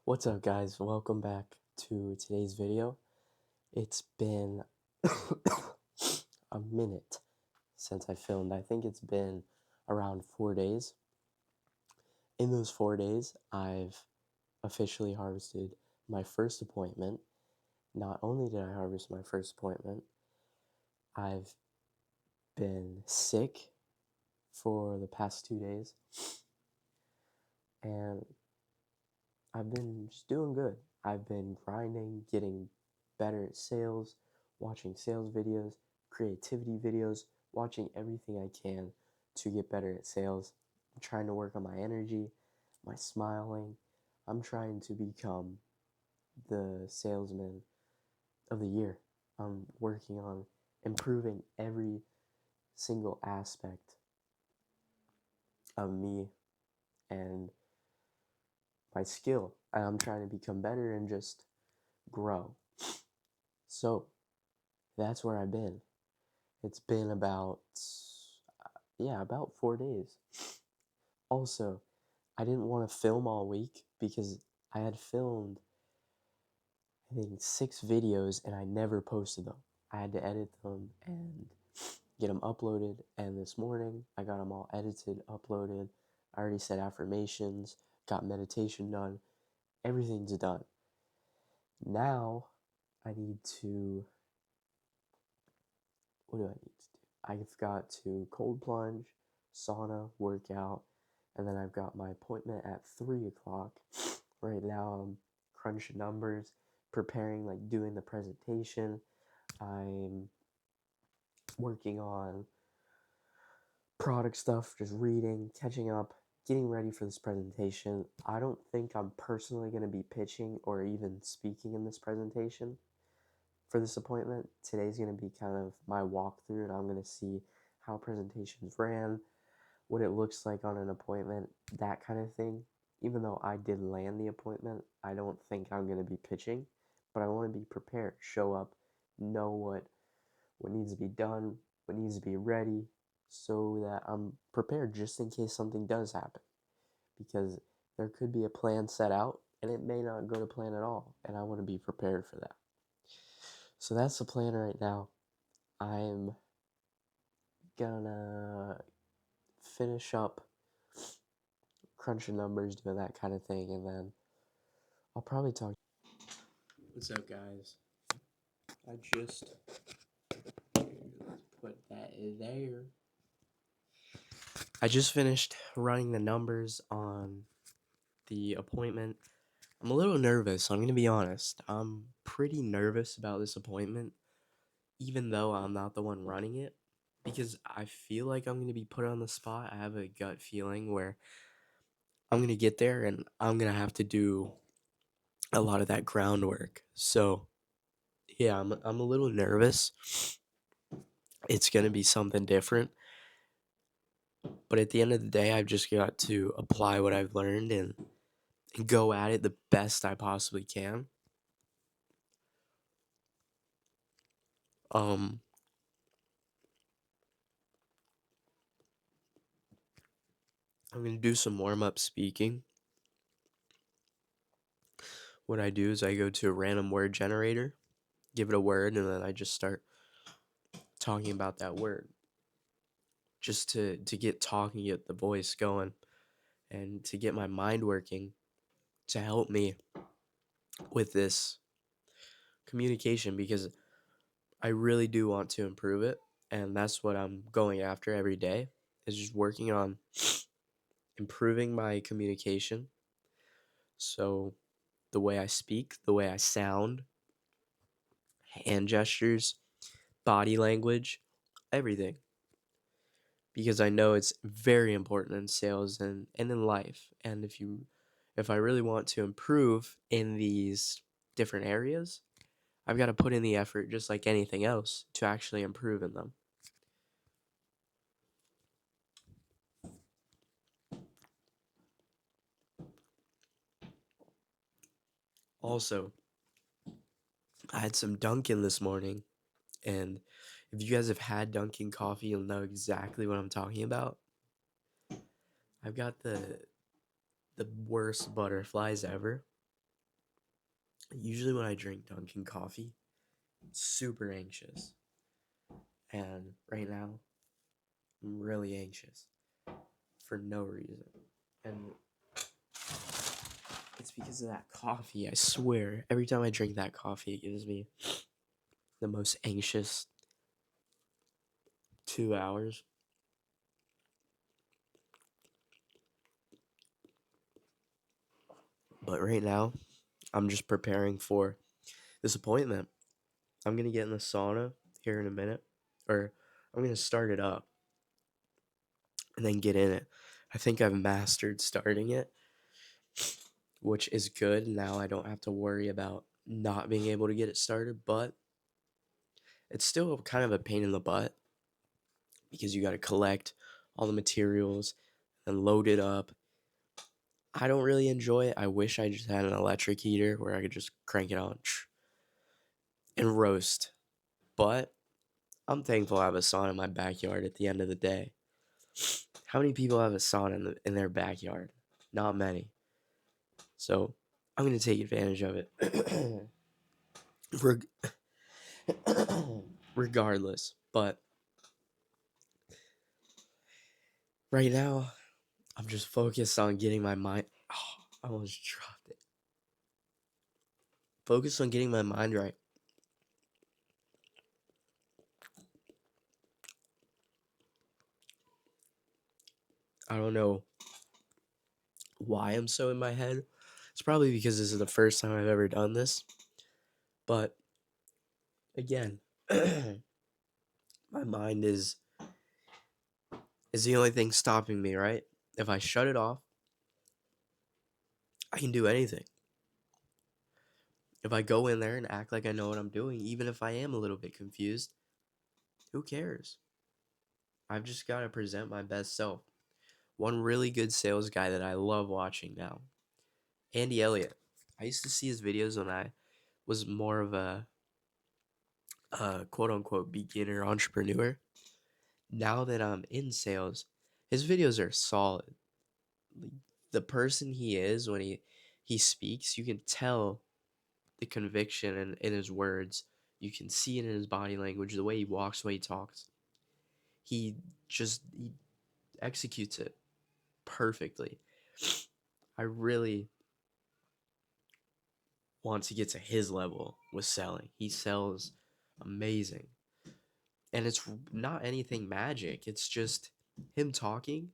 What's up, guys? Welcome back to today's video. It's been a minute since I filmed. I think it's been around 4 days. In those 4 days, I've officially harvested my first appointment. Not only did I harvest my first appointment, I've been sick for the past 2 days, and I've been just doing good. I've been grinding, getting better at sales, watching sales videos, creativity videos, watching everything I can to get better at sales. I'm trying to work on my energy, my smiling. I'm trying to become the salesman of the year. I'm working on improving every single aspect of me and my skill. And I'm trying to become better and just grow. So that's where I've been. It's been about 4 days. Also, I didn't want to film all week because I had filmed, I think, 6 videos and I never posted them. I had to edit them and get them uploaded, and this morning I got them all edited, uploaded. I already said affirmations, got meditation done. Everything's done. Now I need to, what do I need to do? I've got to cold plunge, sauna, workout, and then I've got my appointment at 3 o'clock. Right now I'm crunching numbers, preparing, like doing the presentation. I'm working on product stuff, just reading, catching up, getting ready for this presentation. I don't think I'm personally going to be pitching or even speaking in this presentation for this appointment. Today's going to be kind of my walkthrough, and I'm going to see how presentations ran, what it looks like on an appointment, that kind of thing. Even though I did land the appointment, I don't think I'm going to be pitching, but I want to be prepared, show up, know what needs to be done, what needs to be ready, so that I'm prepared just in case something does happen. Because there could be a plan set out, and it may not go to plan at all, and I want to be prepared for that. So that's the plan right now. I'm gonna finish up crunching numbers, doing that kind of thing, and then I'll probably talk. What's up, guys? I just put that there. I just finished running the numbers on the appointment. I'm a little nervous, I'm gonna be honest. I'm pretty nervous about this appointment, even though I'm not the one running it, because I feel like I'm gonna be put on the spot. I have a gut feeling where I'm gonna get there and I'm gonna have to do a lot of that groundwork. So yeah, I'm a little nervous. It's gonna be something different. But at the end of the day, I've just got to apply what I've learned and go at it the best I possibly can. I'm gonna do some warm-up speaking. What I do is I go to a random word generator, give it a word, and then I just start talking about that word. Just to get talking, get the voice going, and to get my mind working to help me with this communication, because I really do want to improve it, and that's what I'm going after every day, is just working on improving my communication. So the way I speak, the way I sound, hand gestures, body language, everything. Because I know it's very important in sales and in life. And if I really want to improve in these different areas, I've got to put in the effort just like anything else to actually improve in them. Also, I had some Dunkin' this morning, and if you guys have had Dunkin' coffee, you'll know exactly what I'm talking about. I've got the worst butterflies ever. Usually when I drink Dunkin' coffee, super anxious. And right now, I'm really anxious for no reason. And it's because of that coffee, I swear. Every time I drink that coffee, it gives me the most anxious 2 hours. But right now, I'm just preparing for this appointment. I'm going to get in the sauna here in a minute, or I'm going to start it up and then get in it. I think I've mastered starting it, which is good. Now I don't have to worry about not being able to get it started, but it's still kind of a pain in the butt because you got to collect all the materials and load it up. I don't really enjoy it. I wish I just had an electric heater where I could just crank it on and roast. But I'm thankful I have a sauna in my backyard at the end of the day. How many people have a sauna in their backyard? Not many. So I'm going to take advantage of it. Reg- Regardless. But right now, I'm just focused on getting my mind. Oh, I almost dropped it. Focus on getting my mind right. I don't know why I'm so in my head. It's probably because this is the first time I've ever done this. But again, my mind is the only thing stopping me, right? If I shut it off, I can do anything. If I go in there and act like I know what I'm doing, even if I am a little bit confused, who cares? I've just got to present my best self. One really good sales guy that I love watching now, Andy Elliott. I used to see his videos when I was more of a quote unquote beginner entrepreneur. Now that I'm in sales, his videos are solid. The person he is when he speaks, you can tell the conviction in his words. You can see it in his body language, the way he walks, the way he talks. He executes it perfectly. I really want to get to his level with selling. He sells amazing. And it's not anything magic. It's just him talking,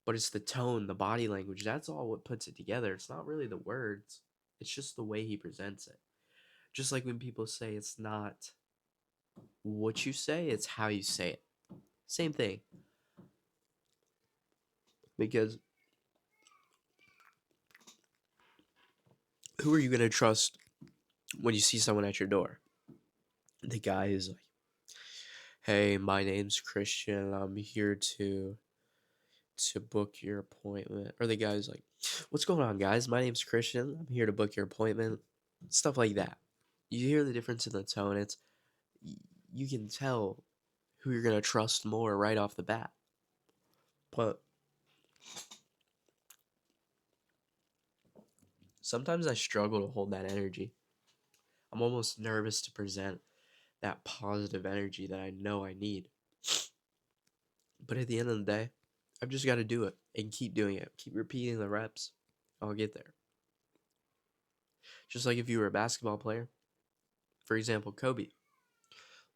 but it's the tone, the body language. That's all what puts it together. It's not really the words. It's just the way he presents it. Just like when people say it's not what you say, it's how you say it. Same thing. Because who are you going to trust when you see someone at your door? The guy is like, "Hey, my name's Christian. I'm here to book your appointment." Or the guy's like, "What's going on, guys? My name's Christian. I'm here to book your appointment." Stuff like that. You hear the difference in the tone. You can tell who you're going to trust more right off the bat. But sometimes I struggle to hold that energy. I'm almost nervous to present that positive energy that I know I need. But at the end of the day, I've just got to do it and keep doing it. Keep repeating the reps. I'll get there. Just like if you were a basketball player. For example, Kobe.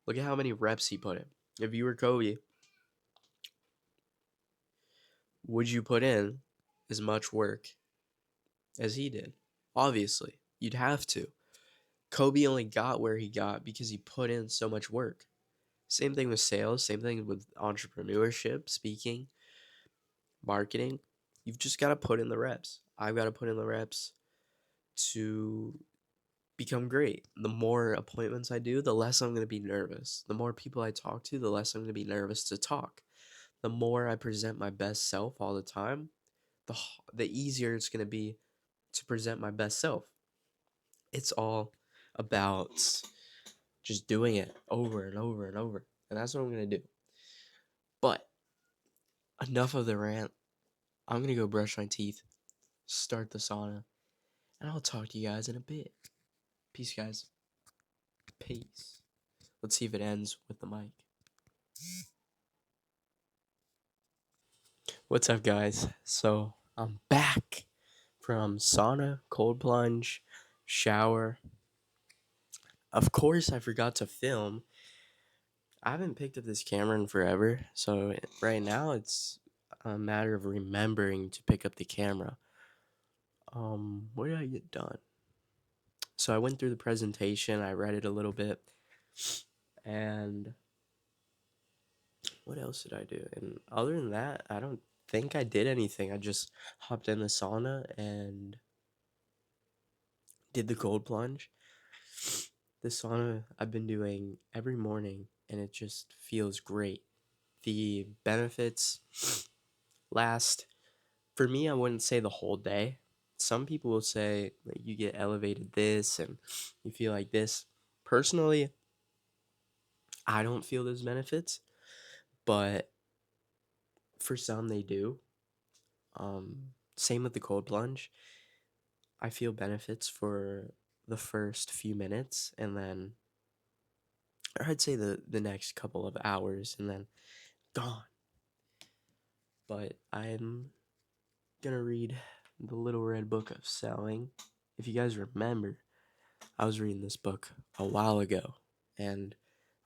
Look at how many reps he put in. If you were Kobe, would you put in as much work as he did? Obviously, you'd have to. Kobe only got where he got because he put in so much work. Same thing with sales, same thing with entrepreneurship, speaking, marketing. You've just got to put in the reps. I've got to put in the reps to become great. The more appointments I do, the less I'm going to be nervous. The more people I talk to, the less I'm going to be nervous to talk. The more I present my best self all the time, the easier it's going to be to present my best self. It's all about just doing it over and over and over. And that's what I'm going to do. But enough of the rant. I'm going to go brush my teeth, start the sauna, and I'll talk to you guys in a bit. Peace, guys. Peace. Let's see if it ends with the mic. What's up, guys? So I'm back from sauna, cold plunge, shower. Of course, I forgot to film. I haven't picked up this camera in forever, so right now it's a matter of remembering to pick up the camera. What did I get done? So I went through the presentation, I read it a little bit, and what else did I do? And other than that, I don't think I did anything. I just hopped in the sauna and did the cold plunge. The sauna I've been doing every morning, and it just feels great. The benefits last, for me, I wouldn't say the whole day. Some people will say that you get elevated this and you feel like this. Personally, I don't feel those benefits, but for some they do. Same with the cold plunge. I feel benefits for the first few minutes, and then, or I'd say the next couple of hours, and then gone. But I'm gonna read the Little Red Book of Selling. If you guys remember, I was reading this book a while ago, and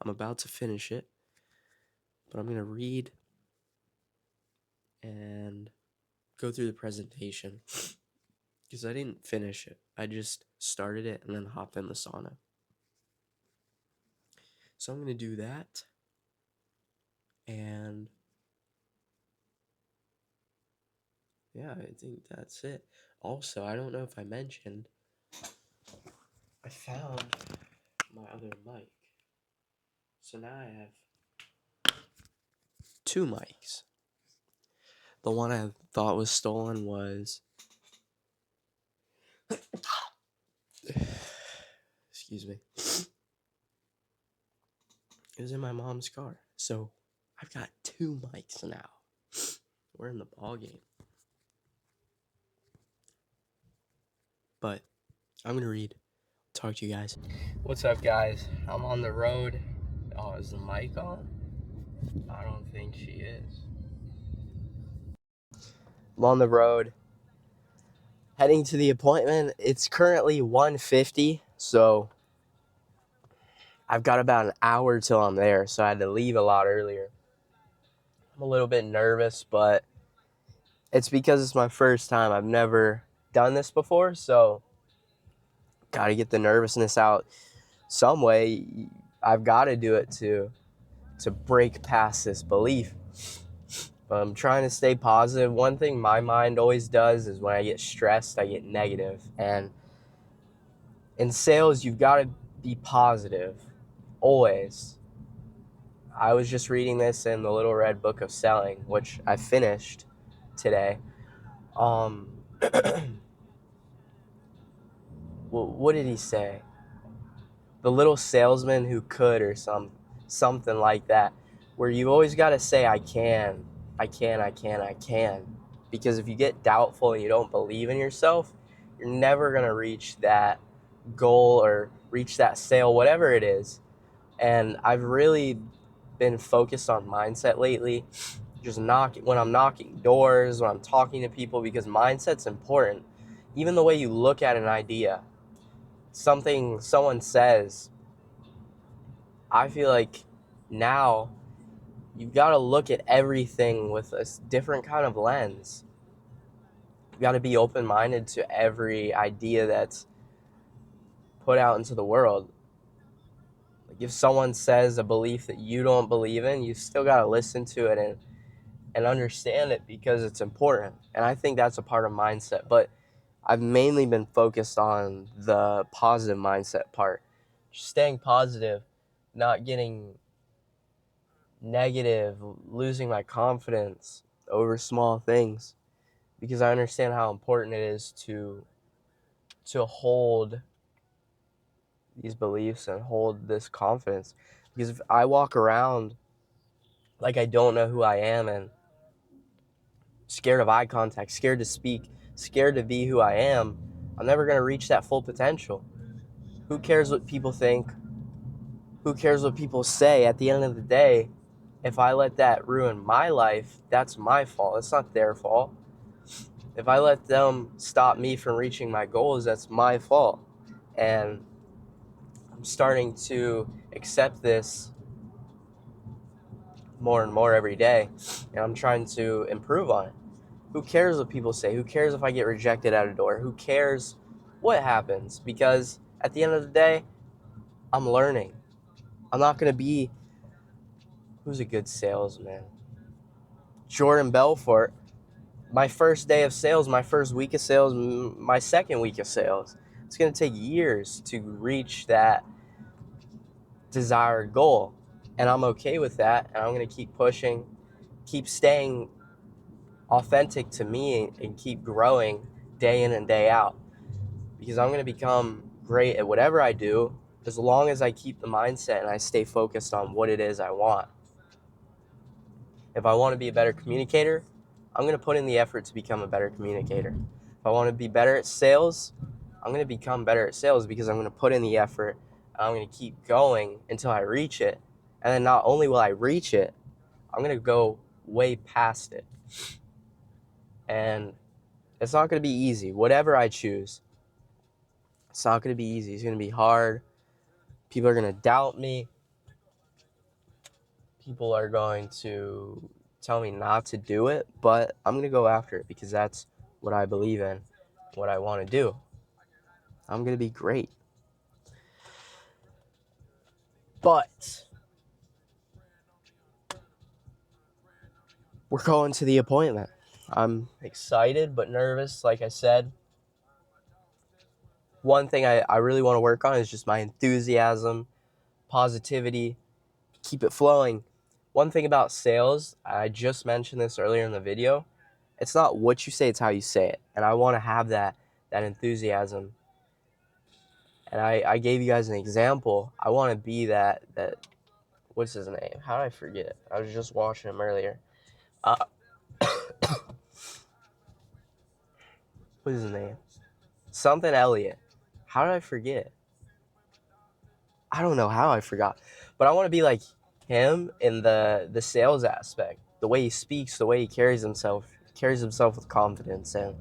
I'm about to finish it, but I'm gonna read and go through the presentation because I didn't finish it. I just started it and then hopped in the sauna. So I'm gonna do that, and yeah, I think that's it. Also, I don't know if I mentioned, I found my other mic. So now I have two mics. The one I thought was stolen was excuse me. It was in my mom's car. So I've got two mics now. We're in the ball game. But I'm gonna read. Talk to you guys. What's up, guys? I'm on the road. Oh, is the mic on? I don't think she is. I'm on the road, heading to the appointment. It's currently 1:50, so I've got about an hour till I'm there, so I had to leave a lot earlier. I'm a little bit nervous, but it's because it's my first time. I've never done this before, so gotta get the nervousness out some way. I've got to do it to break past this belief. But I'm trying to stay positive. One thing my mind always does is when I get stressed, I get negative. And in sales, you've got to be positive, always. I was just reading this in the Little Red Book of Selling, which I finished today. What did he say? The Little Salesman Who Could, or something like that, where you always got to say, I can. Because if you get doubtful and you don't believe in yourself, you're never going to reach that goal or reach that sale, whatever it is. And I've really been focused on mindset lately. Just when I'm knocking doors, when I'm talking to people, because mindset's important. Even the way you look at an idea, something someone says, I feel like now you've got to look at everything with a different kind of lens. You've got to be open-minded to every idea that's put out into the world. Like if someone says a belief that you don't believe in, you still got to listen to it and understand it because it's important. And I think that's a part of mindset. But I've mainly been focused on the positive mindset part. Just staying positive, not getting negative, losing my confidence over small things, because I understand how important it is to hold these beliefs and hold this confidence. Because if I walk around like I don't know who I am and scared of eye contact, scared to speak, scared to be who I am, I'm never going to reach that full potential. Who cares what people think? Who cares what people say? At the end of the day, if I let that ruin my life, that's my fault. It's not their fault. If I let them stop me from reaching my goals, that's my fault. And I'm starting to accept this more and more every day, and I'm trying to improve on it. Who cares what people say? Who cares if I get rejected at a door? Who cares what happens? Because at the end of the day, I'm learning. I'm not going to be, who's a good salesman? Jordan Belfort. My first day of sales, my first week of sales, my second week of sales. It's going to take years to reach that desired goal. And I'm okay with that. And I'm going to keep pushing, keep staying authentic to me, and keep growing day in and day out. Because I'm going to become great at whatever I do as long as I keep the mindset and I stay focused on what it is I want. If I want to be a better communicator, I'm going to put in the effort to become a better communicator. If I want to be better at sales, I'm going to become better at sales because I'm going to put in the effort. And I'm going to keep going until I reach it. And then not only will I reach it, I'm going to go way past it. And it's not going to be easy. Whatever I choose, it's not going to be easy. It's going to be hard. People are going to doubt me. People are going to tell me not to do it, but I'm going to go after it because that's what I believe in, what I want to do. I'm going to be great. But we're going to the appointment. I'm excited but nervous, like I said. One thing I really want to work on is just my enthusiasm, positivity, keep it flowing. One thing about sales, I just mentioned this earlier in the video, it's not what you say, it's how you say it. And I want to have that enthusiasm. And I gave you guys an example. I want to be that, what's his name? How did I forget? I was just watching him earlier. What's his name? Something Elliott. How did I forget? I don't know how I forgot. But I want to be like him in the sales aspect. The way he speaks, the way he carries himself with confidence. And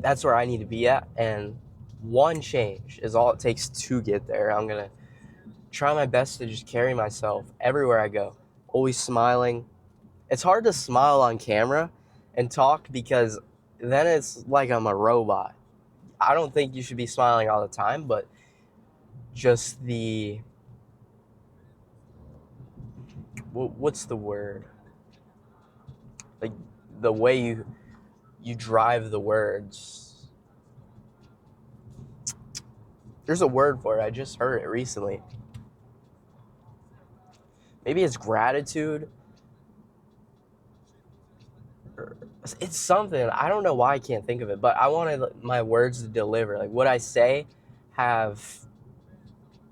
that's where I need to be at. And one change is all it takes to get there. I'm going to try my best to just carry myself everywhere I go. Always smiling. It's hard to smile on camera and talk because then it's like I'm a robot. I don't think you should be smiling all the time, but just what's the word? Like the way you drive the words. There's a word for it. I just heard it recently. Maybe it's gratitude. It's something. I don't know why I can't think of it, but I wanted my words to deliver. Like what I say have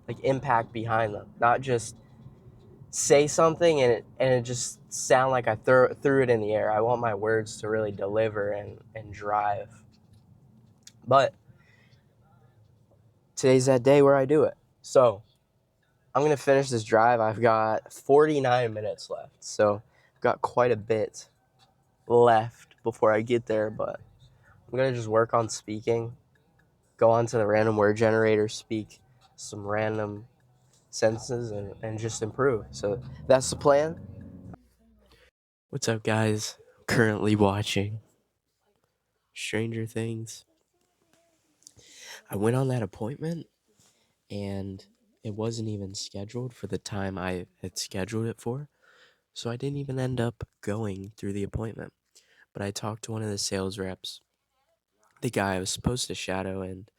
like impact behind them, not just say something and it just sound like I threw it in the air. I want my words to really deliver and drive. But today's that day where I do it. So I'm going to finish this drive. I've got 49 minutes left. So I've got quite a bit left before I get there, but I'm going to just work on speaking, go onto the random word generator, speak some random sentences, and just improve. So that's the plan. What's up, guys? Currently watching Stranger Things. I went on that appointment, and it wasn't even scheduled for the time I had scheduled it for, so I didn't even end up going through the appointment. But I talked to one of the sales reps, the guy I was supposed to shadow, and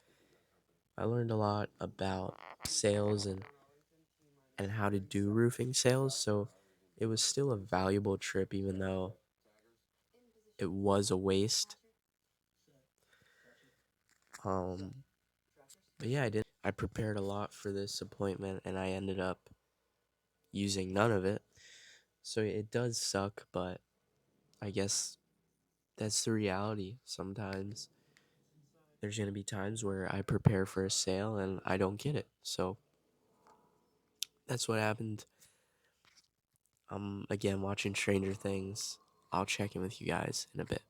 I learned a lot about sales and how to do roofing sales, so it was still a valuable trip even though it was a waste. But yeah, I prepared a lot for this appointment and I ended up using none of it. So it does suck, but I guess that's the reality sometimes. there's going to be times where I prepare for a sale and I don't get it. So that's what happened. Again, watching Stranger Things. I'll check in with you guys in a bit.